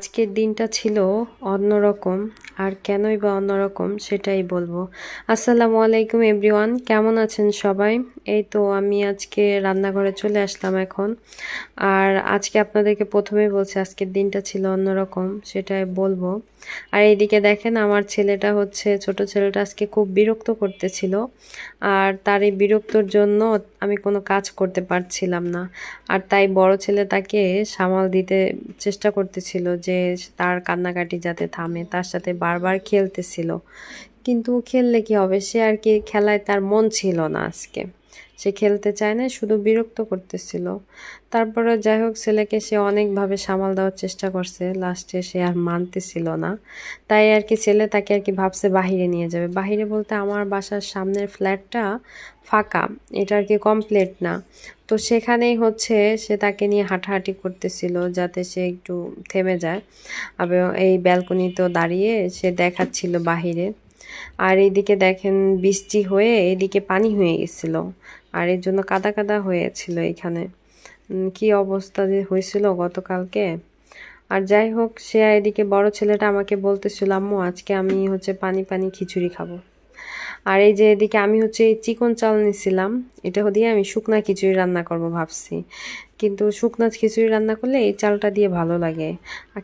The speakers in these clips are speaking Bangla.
আজকের দিনটা ছিল অন্যরকম। আর কেনই বা অন্যরকম সেটাই বলবো। আসসালামু আলাইকুম এভরিওয়ান, কেমন আছেন সবাই? এই তো আমি আজকে রান্নাঘরে চলে আসলাম এখন। আর আজকে আপনাদেরকে প্রথমেই বলছি আজকের দিনটা ছিল অন্যরকম, সেটাই বলবো। আর এইদিকে দেখেন আমার ছেলেটা ছোট ছেলেটা আজকে খুব বিরক্ত করতেছিল। আর তার এই বিরক্তর জন্য আমি কোনো কাজ করতে পারছিলাম না। আর তাই বড় ছেলে তাকে সামাল দিতে চেষ্টা করতেছিল যে তার কান্নাকাটি যাতে থামে, তার সাথে বারবার খেলতেছিল। কিন্তু খেললে কি হবে, সে আর কি খেলায় তার মন ছিল না আজকে। সে খেলতে চায় না, শুধু বিরক্ত করতেছিল। তারপরে যাই হোক ছেলেকে সে অনেকভাবে সামাল দেওয়ার চেষ্টা করছে, লাস্টে সে আর মানতেছিল না। তাই আর কি ছেলে তাকে আর কি ভাবছে বাহিরে নিয়ে যাবে। বাহিরে বলতে আমার বাসার সামনের ফ্ল্যাটটা ফাঁকা, এটা আর কি কমপ্লিট না। তো সেখানেই সে তাকে নিয়ে হাঁটাহাঁটি করতেছিল যাতে সে একটু থেমে যায়। এবং এই ব্যালকনিতেও দাঁড়িয়ে সে দেখাচ্ছিল বাহিরে। আর এইদিকে দেখেন বৃষ্টি হয়ে এদিকে পানি হয়ে গেছিল। আর এর জন্য কাদা কাদা হয়েছিল এখানে। কি অবস্থা যে হয়েছিল গতকালকে। আর যাই হোক সে এদিকে বড় ছেলেটা আমাকে বলতেছিল, আম্মু আজকে আমি পানি পানি খিচুড়ি খাবো। আর এই যে এদিকে আমি এই চিকন চাল নিছিলাম, এটা দিয়ে আমি শুকনা খিচুড়ি রান্না করব ভাবছি। কিন্তু শুকনা খিচুড়ি রান্না করলে এই চালটা দিয়ে ভালো লাগে।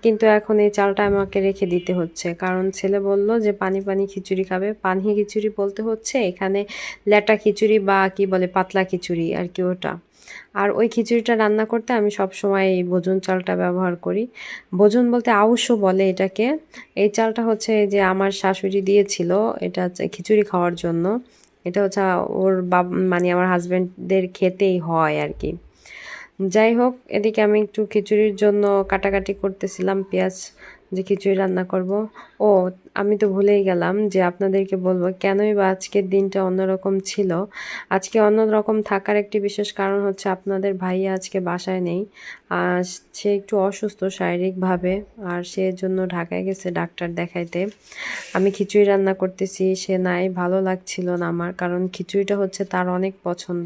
কিন্তু এখন এই চালটা আমাকে রেখে দিতে হচ্ছে, কারণ ছেলে বলল যে পানি পানি খিচুড়ি খাবে। পানি খিচুড়ি বলতে এখানে ল্যাটা খিচুড়ি বা কি বলে পাতলা খিচুড়ি আর কি ওটা। আর ওই খিচুড়িটা রান্না করতে আমি সব সময় এই ভোজন চালটা ব্যবহার করি। ভোজন বলতে আউশও বলে এটাকে। এই চালটা এই যে আমার শাশুড়ি দিয়েছিল, এটা খিচুড়ি খাওয়ার জন্য। এটা ওর মানে আমার হাজবেন্ডদের খেতেই হয় আর কি। যাই হোক এদিকে আমি একটু খিচুড়ির জন্য কাটাকাটি করতেছিলাম পেঁয়াজ, যে খিচুড়ি রান্না করব। ও আমি তো ভুলেই গেলাম যে আপনাদেরকে বলবো কেনই বা আজকের দিনটা অন্যরকম ছিল। আজকে অন্যরকম থাকার একটি বিশেষ কারণ আপনাদের ভাইয়া আজকে বাসায় নেই। আর সে একটু অসুস্থ শারীরিকভাবে, আর সে জন্য ঢাকায় গেছে ডাক্তার দেখাইতে। আমি খিচুড়ি রান্না করতেছি, সে নাই, ভালো লাগছিল না আমার, কারণ খিচুড়িটা তার অনেক পছন্দ।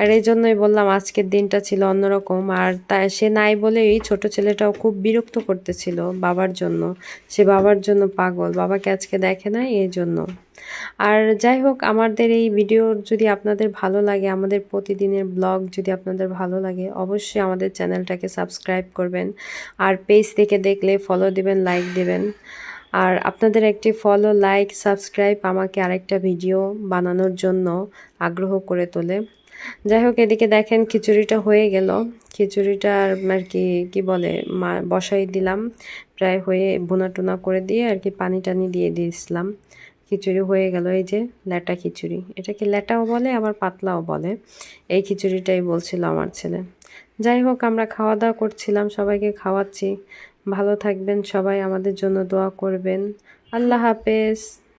আর এই জন্যই বললাম আজকের দিনটা ছিল অন্যরকম। আর তাই সে নাই বলেই ছোট ছেলেটাও খুব বিরক্ত করতেছিল বাবার জন্য। সে বাবার জন্য পাগল, বাবাকে আজকে দেখে নাই এই জন্য। আর যাই হোক আমাদের এই ভিডিও যদি আপনাদের ভালো লাগে, আমাদের প্রতিদিনের ব্লগ যদি আপনাদের ভালো লাগে, অবশ্যই আমাদের চ্যানেলটাকে সাবস্ক্রাইব করবেন। আর পেজ থেকে দেখলে ফলো দিবেন, লাইক দিবেন। আর আপনাদের একটি ফলো, লাইক, সাবস্ক্রাইব আমাকে আরেকটা ভিডিও বানানোর জন্য আগ্রহ করে তোলে। যাই হোক এদিকে দেখেন খিচুড়িটা হয়ে গেল। খিচুড়িটার আর কি কি বলে বসাই দিলাম, প্রায় হয়ে ভুনা টুনা করে দিয়ে আর কি পানি টানি দিয়ে দিয়েছিলাম। খিচুড়ি হয়ে গেল, এই যে ল্যাটা খিচুড়ি, এটাকে ল্যাটাও বলে আবার পাতলাও বলে। এই খিচুড়িটাই বলছিল আমার ছেলে। যাই হোক আমরা খাওয়া দাওয়া করছিলাম, সবাইকে খাওয়াচ্ছি। ভালো থাকবেন সবাই, আমাদের জন্য দোয়া করবেন। আল্লাহ হাফেজ।